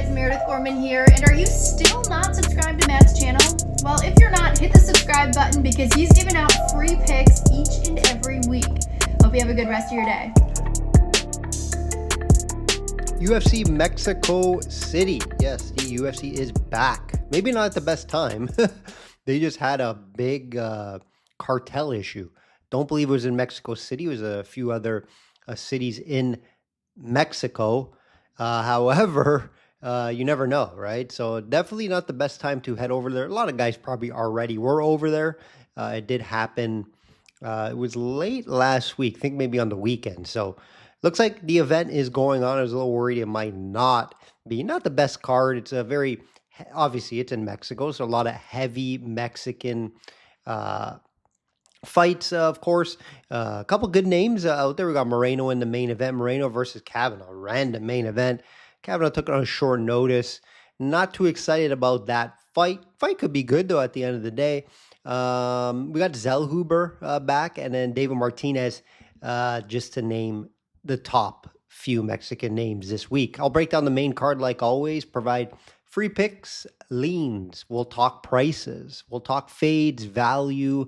Meredith Gorman here, and are you still not subscribed to Matt's channel? Well, if you're not, hit the subscribe button because he's giving out free picks each and every week. Hope you have a good rest of your day. UFC Mexico City. Yes, the UFC is back. Maybe not at the best time. They just had a big cartel issue. Don't believe it was in Mexico City. It was a few other cities in Mexico. However, you never know, right? So definitely not the best time to head over there. A lot of guys probably already were over there. It did happen. It was late last week. I think maybe on the weekend. So looks like the event is going on. I was a little worried it might not be. Not the best card. It's a very, obviously it's in Mexico, so a lot of heavy Mexican fights, of course. A couple good names out there. We got Moreno in the main event. Moreno versus Kavanaugh. Random main event. Kavanaugh took it on short notice. Not too excited about that fight. Fight could be good, though, at the end of the day. We got Zellhuber back, and then David Martinez, just to name the top few Mexican names this week. I'll break down the main card like always, provide free picks, leans. We'll talk prices. We'll talk fades, value,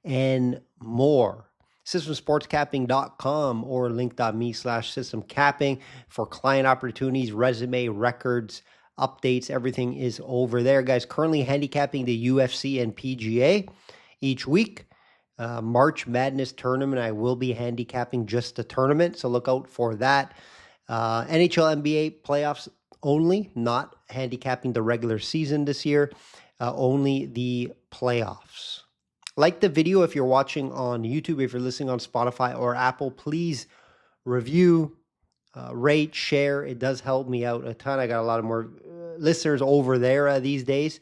and more. Systemsportscapping.com or link.me/systemcapping for client opportunities, resume, records, updates. Everything is over there, guys. Currently handicapping the UFC and PGA each week. March Madness tournament, I will be handicapping just the tournament, so look out for that. NHL, NBA playoffs only, not handicapping the regular season this year, only the playoffs. Like the video if you're watching on YouTube. If you're listening on Spotify or Apple, please review, rate, share. It does help me out a ton. I got a lot of more listeners over there these days,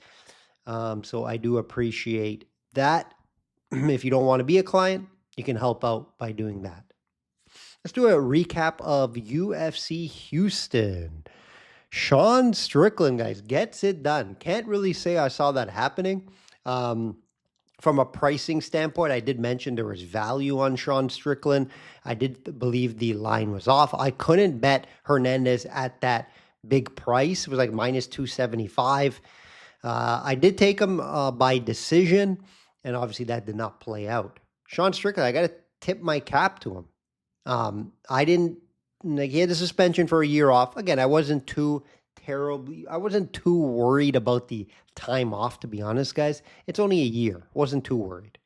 so I do appreciate that. If you don't want to be a client, you can help out by doing that. Let's do a recap of UFC Houston. Sean Strickland, guys, gets it done. Can't really say I saw that happening. From a pricing standpoint, I did mention there was value on Sean Strickland. I did believe the line was off. I couldn't bet Hernandez at that big price. It was like minus 275. I did take him by decision. And obviously that did not play out. Sean Strickland, I got to tip my cap to him. He had the suspension for a year off. Again, I wasn't too worried about the time off, to be honest, guys. It's only a year. Wasn't too worried.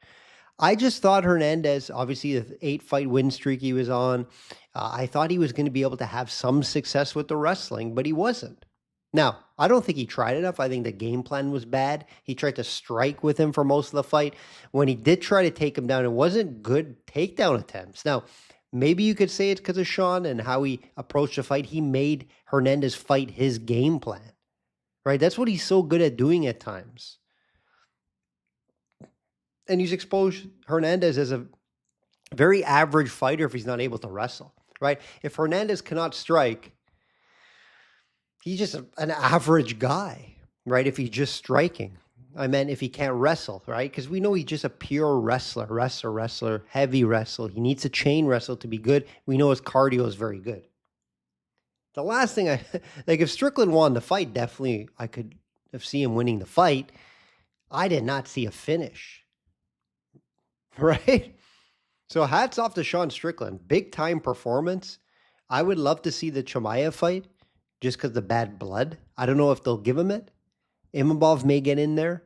I just thought Hernandez, obviously the 8-fight win streak he was on, I thought he was going to be able to have some success with the wrestling, but he wasn't. Now, I don't think he tried enough. I think the game plan was bad. He tried to strike with him for most of the fight. When he did try to take him down, it wasn't good takedown attempts. Now, maybe you could say it's because of Sean and how he approached the fight. He made Hernandez fight his game plan, right? That's what he's so good at doing at times. And he's exposed Hernandez as a very average fighter if he's not able to wrestle, right? If Hernandez cannot strike, he's just an average guy, right? If he's just striking. I meant if he can't wrestle, right? Because we know he's just a pure wrestler, heavy wrestler. He needs to chain wrestle to be good. We know his cardio is very good. The last thing if Strickland won the fight, definitely I could have seen him winning the fight. I did not see a finish, right? So hats off to Sean Strickland. Big time performance. I would love to see the Chimaev fight. Just because the bad blood. I don't know if they'll give him it. Imavov may get in there.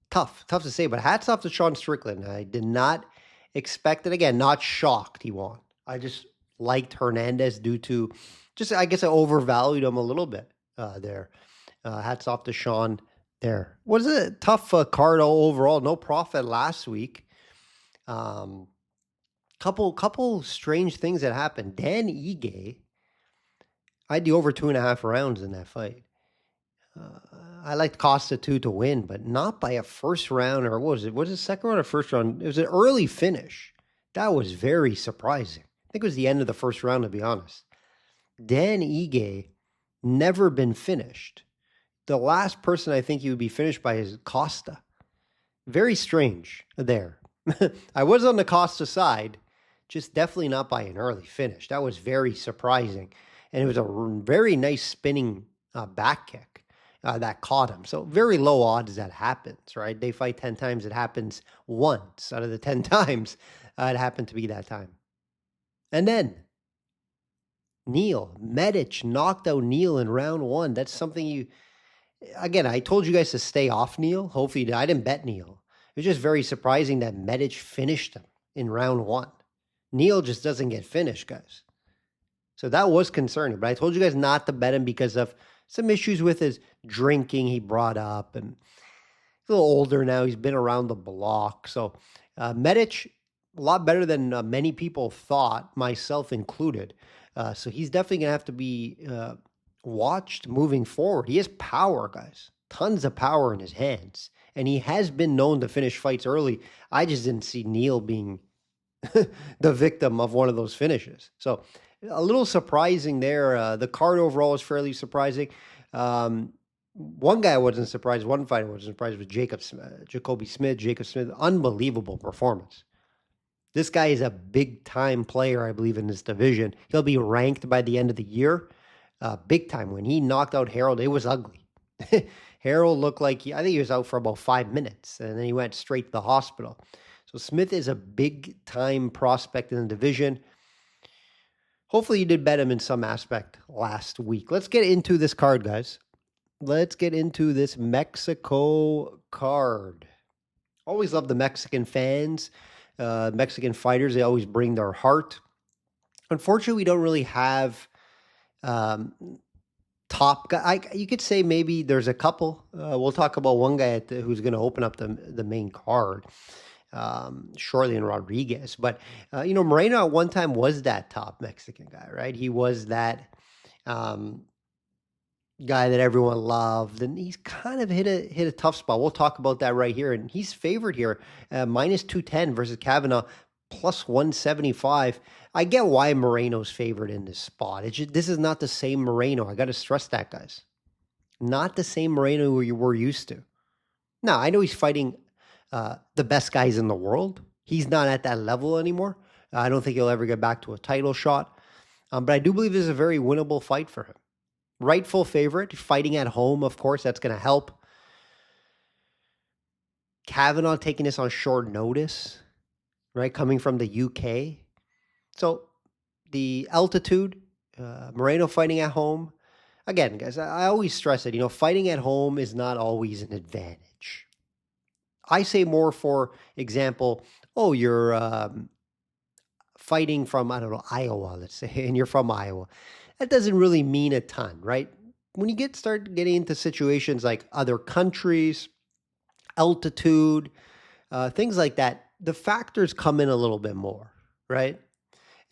Tough to say, but hats off to Sean Strickland. I did not expect it. Again, not shocked he won. I just liked Hernandez due to I guess I overvalued him a little bit there. Hats off to Sean there. Was a tough card overall. No profit last week. Couple strange things that happened. Dan Ige, I had the over 2.5 rounds in that fight. I liked Costa too to win, but not by a first round, or what was it? Was it second round or first round? It was an early finish. That was very surprising. I think it was the end of the first round, to be honest. Dan Ige, never been finished. The last person I think he would be finished by is Costa. Very strange there. I was on the Costa side. Just definitely not by an early finish. That was very surprising. and it was a very nice spinning back kick that caught him. So very low odds that happens, right? They fight 10 times, it happens once out of the 10 times. It happened to be that time. And then Neil, Medic knocked out Neil in round 1. That's something again, I told you guys to stay off Neil. Hopefully, I didn't bet Neil. It was just very surprising that Medic finished him in round 1. Neil just doesn't get finished, guys. So that was concerning. But I told you guys not to bet him because of some issues with his drinking he brought up. And he's a little older now. He's been around the block. So Medic, a lot better than many people thought, myself included. So he's definitely going to have to be watched moving forward. He has power, guys. Tons of power in his hands. And he has been known to finish fights early. I just didn't see Neil being the victim of one of those finishes. So a little surprising there. The card overall is fairly surprising. One guy I wasn't surprised. One fighter I wasn't surprised was Jacoby Smith. Jacob Smith, unbelievable performance. This guy is a big-time player, I believe, in this division. He'll be ranked by the end of the year. Big time. When he knocked out Harold, it was ugly. Harold looked like, I think he was out for about 5 minutes, and then he went straight to the hospital. So Smith is a big-time prospect in the division. Hopefully you did bet him in some aspect last week. Let's get into this card, guys. Let's get into this Mexico card. Always love the Mexican fans. Mexican fighters, they always bring their heart. Unfortunately, we don't really have top guy. You could say maybe there's a couple. We'll talk about one guy who's going to open up the main card shortly in Rodriguez. But, Moreno at one time was that top Mexican guy, right? He was that guy that everyone loved, and he's kind of hit a tough spot. We'll talk about that right here. And he's favored here, minus 210 versus Kavanaugh, plus 175. I get why Moreno's favored in this spot. This is not the same Moreno. I got to stress that, guys. Not the same Moreno you were used to. Now, I know he's fighting the best guys in the world. He's not at that level anymore. I don't think he'll ever get back to a title shot. But I do believe this is a very winnable fight for him. Rightful favorite, fighting at home, of course, that's going to help. Kavanaugh taking this on short notice, right, coming from the UK. So the altitude, Moreno fighting at home. Again, guys, I always stress it, fighting at home is not always an advantage. I say more, for example, you're fighting from, I don't know, Iowa, let's say, and you're from Iowa. That doesn't really mean a ton, right? When you start getting into situations like other countries, altitude, things like that, the factors come in a little bit more, right?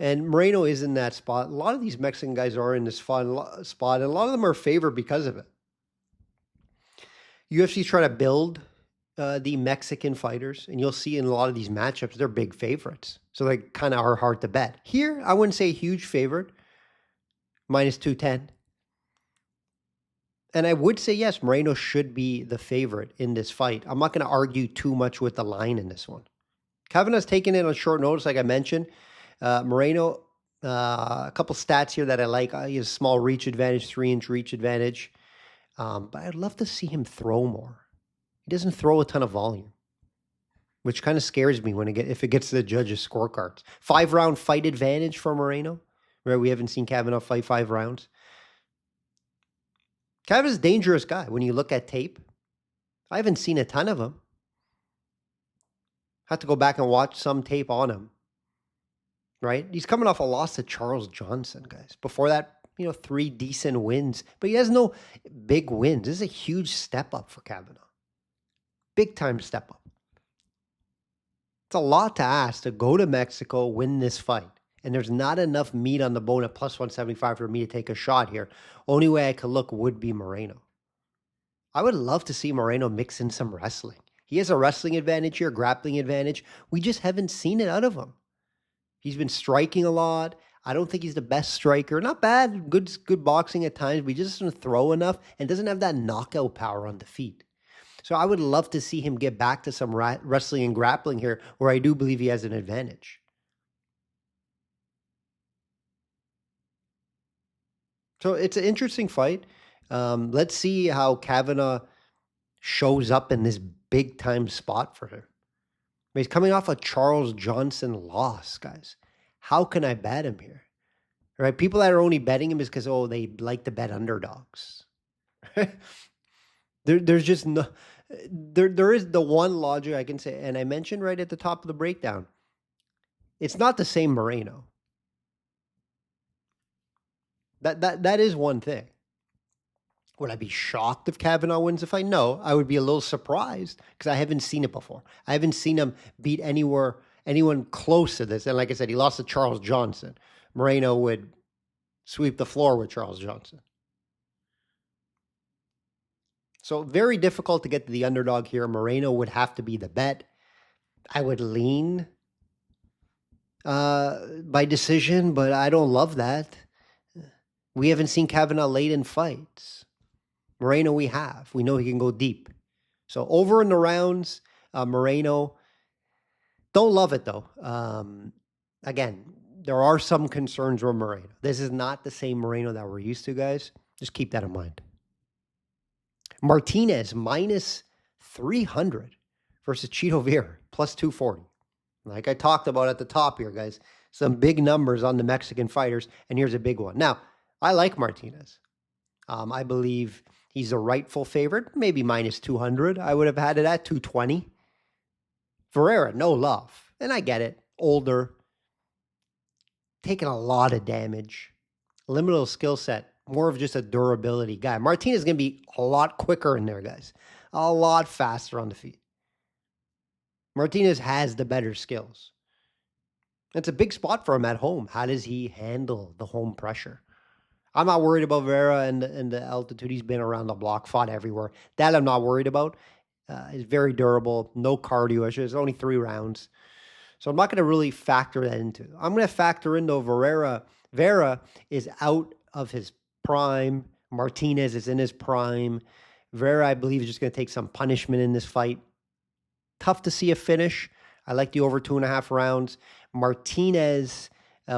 And Moreno is in that spot. A lot of these Mexican guys are in this spot, and a lot of them are favored because of it. UFC's trying to build the Mexican fighters, and you'll see in a lot of these matchups, they're big favorites. So they kind of are hard to bet. Here, I wouldn't say a huge favorite. Minus 210. And I would say, yes, Moreno should be the favorite in this fight. I'm not going to argue too much with the line in this one. Kavanaugh's taken it on short notice, like I mentioned. Moreno, a couple stats here that I like. He has a small reach advantage, 3-inch reach advantage. But I'd love to see him throw more. He doesn't throw a ton of volume, which kind of scares me if it gets to the judges' scorecards. 5-round fight advantage for Moreno. Right, we haven't seen Kavanaugh fight 5 rounds. Kavanaugh's a dangerous guy when you look at tape. I haven't seen a ton of him. Had to go back and watch some tape on him. Right? He's coming off a loss to Charles Johnson, guys. Before that, 3 decent wins. But he has no big wins. This is a huge step up for Kavanaugh. Big time step up. It's a lot to ask to go to Mexico, win this fight. And there's not enough meat on the bone at plus 175 for me to take a shot here. Only way I could look would be Moreno. I would love to see Moreno mix in some wrestling. He has a wrestling advantage here, grappling advantage. We just haven't seen it out of him. He's been striking a lot. I don't think he's the best striker. Not bad, good boxing at times, but he just doesn't throw enough and doesn't have that knockout power on the feet. So I would love to see him get back to some wrestling and grappling here, where I do believe he has an advantage. So it's an interesting fight. Let's see how Kavanaugh shows up in this big time spot for him. He's coming off a Charles Johnson loss, guys. How can I bet him here? Right? People that are only betting him is because, oh, they like to bet underdogs. There's just no, there is the one logic I can say, and I mentioned right at the top of the breakdown. It's not the same Moreno. That is one thing. Would I be shocked if Kavanaugh wins the fight? No, I would be a little surprised because I haven't seen it before. I haven't seen him beat anyone close to this. And like I said, he lost to Charles Johnson. Moreno would sweep the floor with Charles Johnson. So very difficult to get to the underdog here. Moreno would have to be the bet. I would lean by decision, but I don't love that. We haven't seen Kavanaugh late in fights. Moreno we have. We know he can go deep. So over in the rounds, Moreno. Don't love it though. Again, there are some concerns with Moreno. This is not the same Moreno that we're used to, guys. Just keep that in mind. Martinez minus 300 versus Chito Vera plus 240. Like I talked about at the top here, guys, some big numbers on the Mexican fighters, and here's a big one. Now, I like Martinez. I believe he's a rightful favorite, maybe minus 200. I would have had it at 220. Ferreira, no love. And I get it. Older, taking a lot of damage, limited skill set, more of just a durability guy. Martinez is going to be a lot quicker in there, guys. A lot faster on the feet. Martinez has the better skills. It's a big spot for him at home. How does he handle the home pressure? I'm not worried about Vera and the altitude. He's been around the block, fought everywhere. That I'm not worried about. He's very durable, no cardio issues. It's only 3 rounds. So I'm not going to really factor that into. I'm going to factor in, though, Vera is out of his prime. Martinez is in his prime. Vera, I believe, is just going to take some punishment in this fight. Tough to see a finish. I like the over 2.5 rounds. Martinez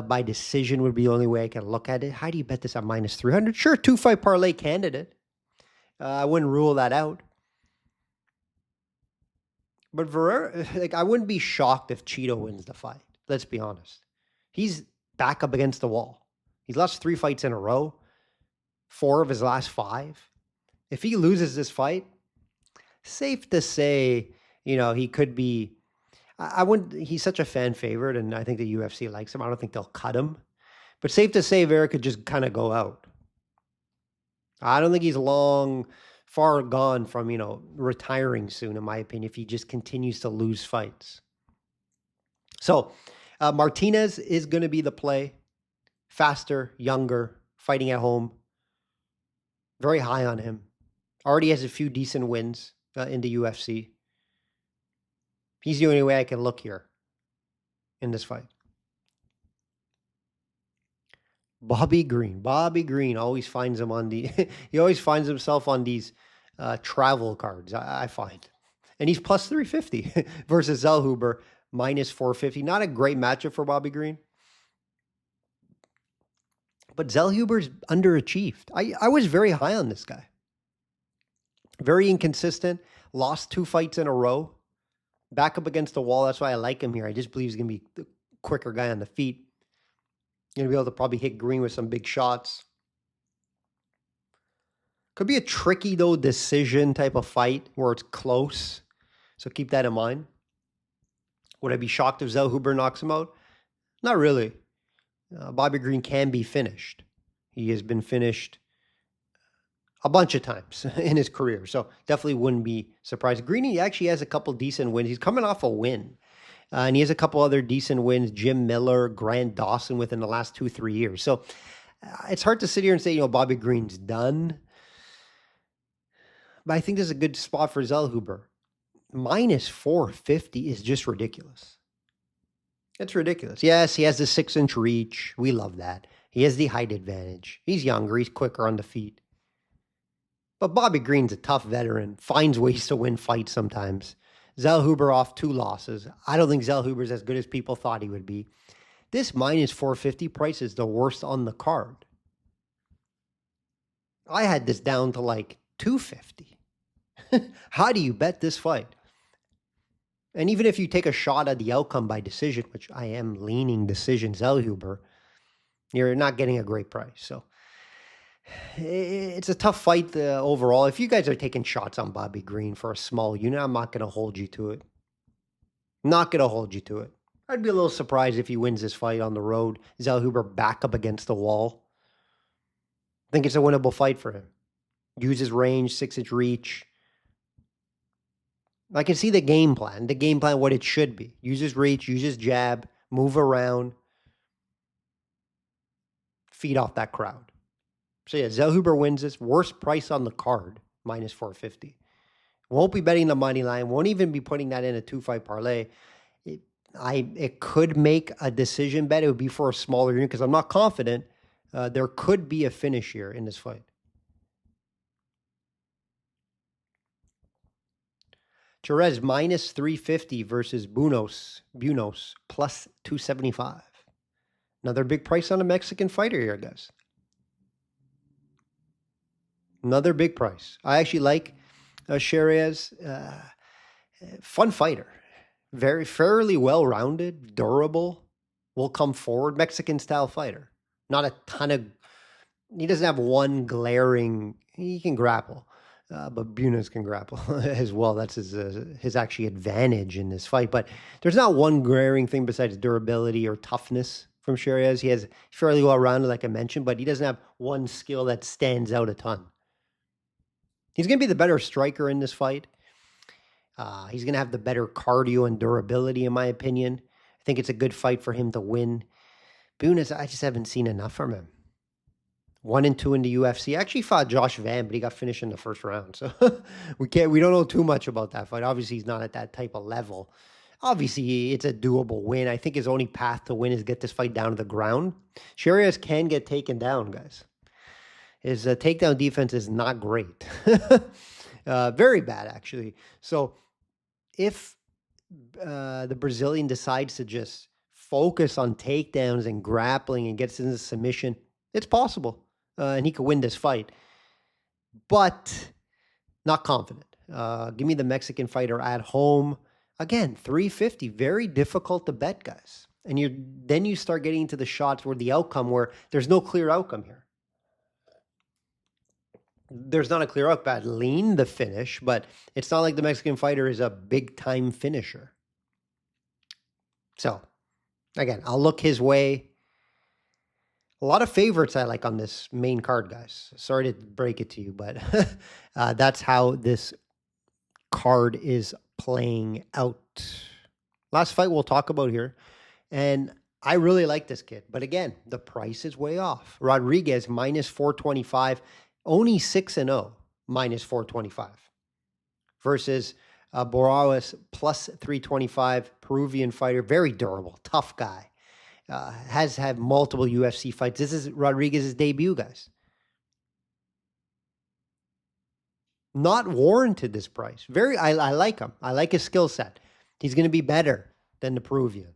by decision would be the only way I can look at it. How do you bet this at minus 300? Sure, 2-fight parlay candidate. I wouldn't rule that out. But Vera, I wouldn't be shocked if Chito wins the fight. Let's be honest. He's back up against the wall. He's lost 3 fights in a row. 4 of his last 5. If he loses this fight, safe to say, he could be. I wouldn't. He's such a fan favorite, and I think the UFC likes him. I don't think they'll cut him. But safe to say, Vera could just kind of go out. I don't think he's far gone from, retiring soon, in my opinion, if he just continues to lose fights. So Martinez is going to be the play. Faster, younger, fighting at home. Very high on him. Already has a few decent wins in the UFC. He's the only way I can look here in this fight. Bobby Green always finds him on he always finds himself on these travel cards, I find. And he's plus 350 versus Zellhuber minus 450. Not a great matchup for Bobby Green. But Zellhuber's underachieved. I was very high on this guy. Very inconsistent. Lost 2 fights in a row. Back up against the wall. That's why I like him here. I just believe he's going to be the quicker guy on the feet. Going to be able to probably hit Green with some big shots. Could be a tricky, though, decision type of fight where it's close. So keep that in mind. Would I be shocked if Zellhuber knocks him out? Not really. Bobby Green can be finished. He has been finished a bunch of times in his career. So definitely wouldn't be surprised. Greeny actually has a couple decent wins. He's coming off a win. And he has a couple other decent wins. Jim Miller, Grant Dawson within the last 2-3 years. So it's hard to sit here and say, Bobby Green's done. But I think this is a good spot for Zellhuber. Minus 450 is just ridiculous. It's ridiculous. Yes, he has the 6-inch reach. We love that. He has the height advantage. He's younger. He's quicker on the feet. But Bobby Green's a tough veteran. Finds ways to win fights sometimes. Zellhuber off 2 losses. I don't think Zellhuber's as good as people thought he would be. This minus 450 price is the worst on the card. I had this down to like 250. How do you bet this fight? And even if you take a shot at the outcome by decision, which I am leaning decision Zellhuber, you're not getting a great price. So it's a tough fight overall. If you guys are taking shots on Bobby Green for a small unit, I'm not going to hold you to it. Not going to hold you to it. I'd be a little surprised if he wins this fight on the road. Zellhuber back up against the wall. I think it's a winnable fight for him. Use his range, 6-inch reach. I can see the game plan. The game plan, what it should be. Use his reach, use his jab, move around, feed off that crowd. So yeah, Zellhuber wins this. Worst price on the card, minus 450. Won't be betting the money line. Won't even be putting that in a 2-fight parlay. It could make a decision bet. It would be for a smaller unit because I'm not confident. There could be a finish here in this fight. Jerez minus 350 versus Bunos plus 275. Another big price on a Mexican fighter here, guys. Another big price. I actually like Jerez. Fun fighter. Very fairly well-rounded, durable, will come forward, Mexican-style fighter. Not a ton of... He doesn't have one glaring... He can grapple. But Bunos can grapple as well. That's his actually advantage in this fight. But there's not one glaring thing besides durability or toughness from Jerez. He has fairly well-rounded, like I mentioned, but he doesn't have one skill that stands out a ton. He's going to be the better striker in this fight. He's going to have the better cardio and durability, in my opinion. I think it's a good fight for him to win. Bunos, I just haven't seen enough from him. 1-2 in the UFC. Actually fought Josh Van, but he got finished in the first round. So we don't know too much about that fight. Obviously, he's not at that type of level. Obviously, it's a doable win. I think his only path to win is get this fight down to the ground. Jerez can get taken down, guys. His takedown defense is not great. Very bad, actually. So if the Brazilian decides to just focus on takedowns and grappling and gets into submission, it's possible. And he could win this fight. But not confident. Give me the Mexican fighter at home. Again, 350. Very difficult to bet, guys. And then you start getting into the shots where the outcome, where there's no clear outcome here. There's not a clear outcome. I'd lean the finish, but it's not like the Mexican fighter is a big-time finisher. So, again, I'll look his way. A lot of favorites I like on this main card, guys. Sorry to break it to you, but that's how this card is playing out. Last fight we'll talk about here. And I really like this kid. But again, the price is way off. Rodriguez, minus 425. Only 6-0, minus 425. Versus Borawas, plus 325. Peruvian fighter. Very durable. Tough guy. Has had multiple UFC fights. This is Rodriguez's debut, guys. Not warranted this price. I like him. I like his skill set. He's going to be better than the Peruvian.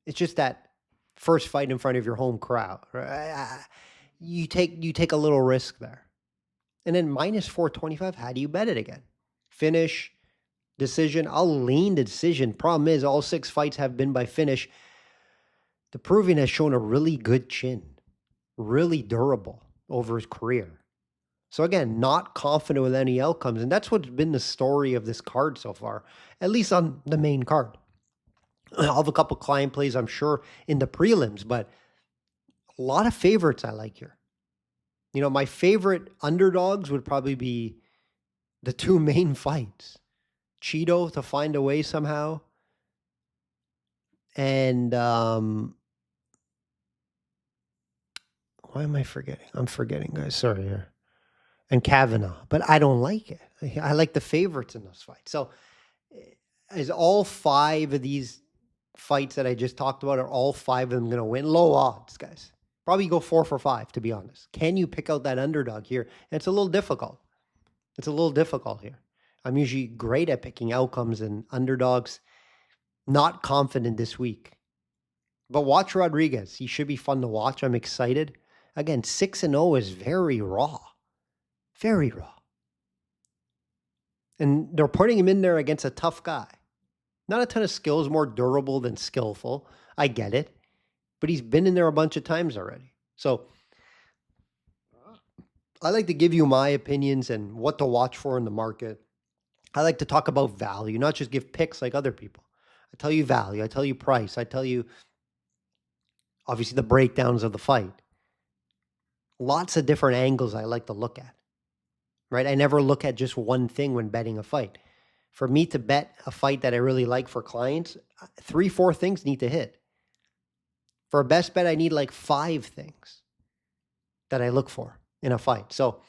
It's just that first fight in front of your home crowd. Right? You take a little risk there. And then minus 425, how do you bet it again? Finish. Decision, I'll lean the decision. Problem is, all 6 fights have been by finish. The Peruvian has shown a really good chin. Really durable over his career. So again, not confident with any outcomes. And that's what's been the story of this card so far. At least on the main card. I'll have a couple client plays, I'm sure, in the prelims. But a lot of favorites I like here. You know, my favorite underdogs would probably be the 2 main fights. Cheeto to find a way somehow. And why am I forgetting? I'm forgetting, guys. Sorry here. And Kavanaugh. But I don't like it. I like the favorites in those fights. So is all 5 of these fights that I just talked about, are all 5 of them going to win? Low odds, guys. Probably go 4 for 5, to be honest. Can you pick out that underdog here? And it's a little difficult. It's a little difficult here. I'm usually great at picking outcomes and underdogs. Not confident this week. But watch Rodriguez. He should be fun to watch. I'm excited. Again, 6-0 is very raw. Very raw. And they're putting him in there against a tough guy. Not a ton of skills, more durable than skillful. I get it. But he's been in there a bunch of times already. So I like to give you my opinions and what to watch for in the market. I like to talk about value, not just give picks like other people. I tell you value. I tell you price. I tell you, obviously, the breakdowns of the fight. Lots of different angles I like to look at, right? I never look at just one thing when betting a fight. For me to bet a fight that I really like for clients, 3-4 things need to hit. For a best bet, I need like 5 things that I look for in a fight. So,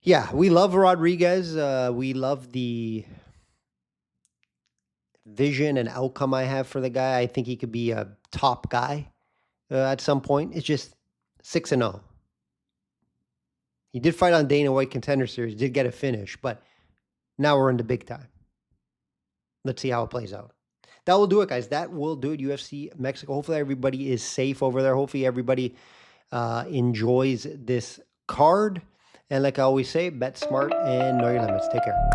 yeah, we love Rodriguez. We love the vision and outcome I have for the guy. I think he could be a top guy at some point. It's just 6-0. He did fight on Dana White Contender Series, did get a finish, but now we're into big time. Let's see how it plays out. That will do it, guys. That will do it. UFC Mexico. Hopefully everybody is safe over there. Hopefully everybody enjoys this card. And like I always say, bet smart and know your limits. Take care.